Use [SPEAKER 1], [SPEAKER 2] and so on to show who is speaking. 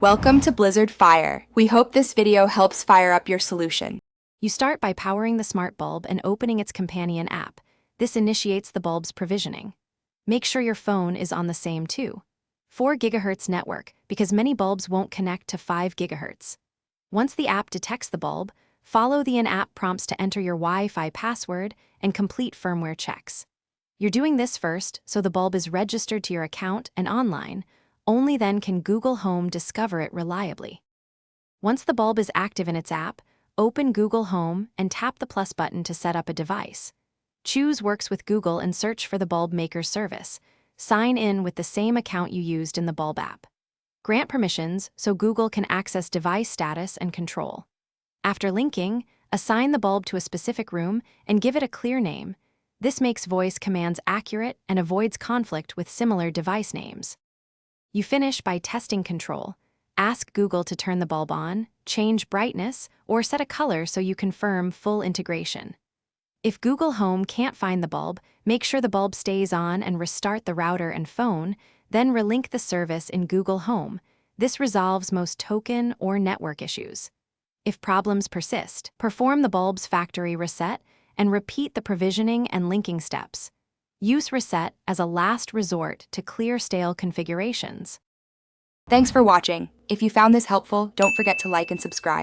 [SPEAKER 1] Welcome to Blizzard Fire. We hope this video helps fire up your solution.
[SPEAKER 2] You start by powering the smart bulb and opening its companion app. This initiates the bulb's provisioning. Make sure your phone is on the same too. 4 GHz network, because many bulbs won't connect to 5 GHz. Once the app detects the bulb, follow the in-app prompts to enter your Wi-Fi password and complete firmware checks. You're doing this first so the bulb is registered to your account and online. Only then can Google Home discover it reliably. Once the bulb is active in its app, open Google Home and tap the plus button to set up a device. Choose Works with Google and search for the bulb maker's service. Sign in with the same account you used in the bulb app. Grant permissions so Google can access device status and control. After linking, assign the bulb to a specific room and give it a clear name. This makes voice commands accurate and avoids conflict with similar device names. You finish by testing control. Ask Google to turn the bulb on, change brightness, or set a color so you confirm full integration. If Google Home can't find the bulb, make sure the bulb stays on and restart the router and phone, then relink the service in Google Home. This resolves most token or network issues. If problems persist, perform the bulb's factory reset and repeat the provisioning and linking steps. Use reset as a last resort to clear stale configurations.
[SPEAKER 1] Thanks for watching. If you found this helpful, don't forget to like and subscribe.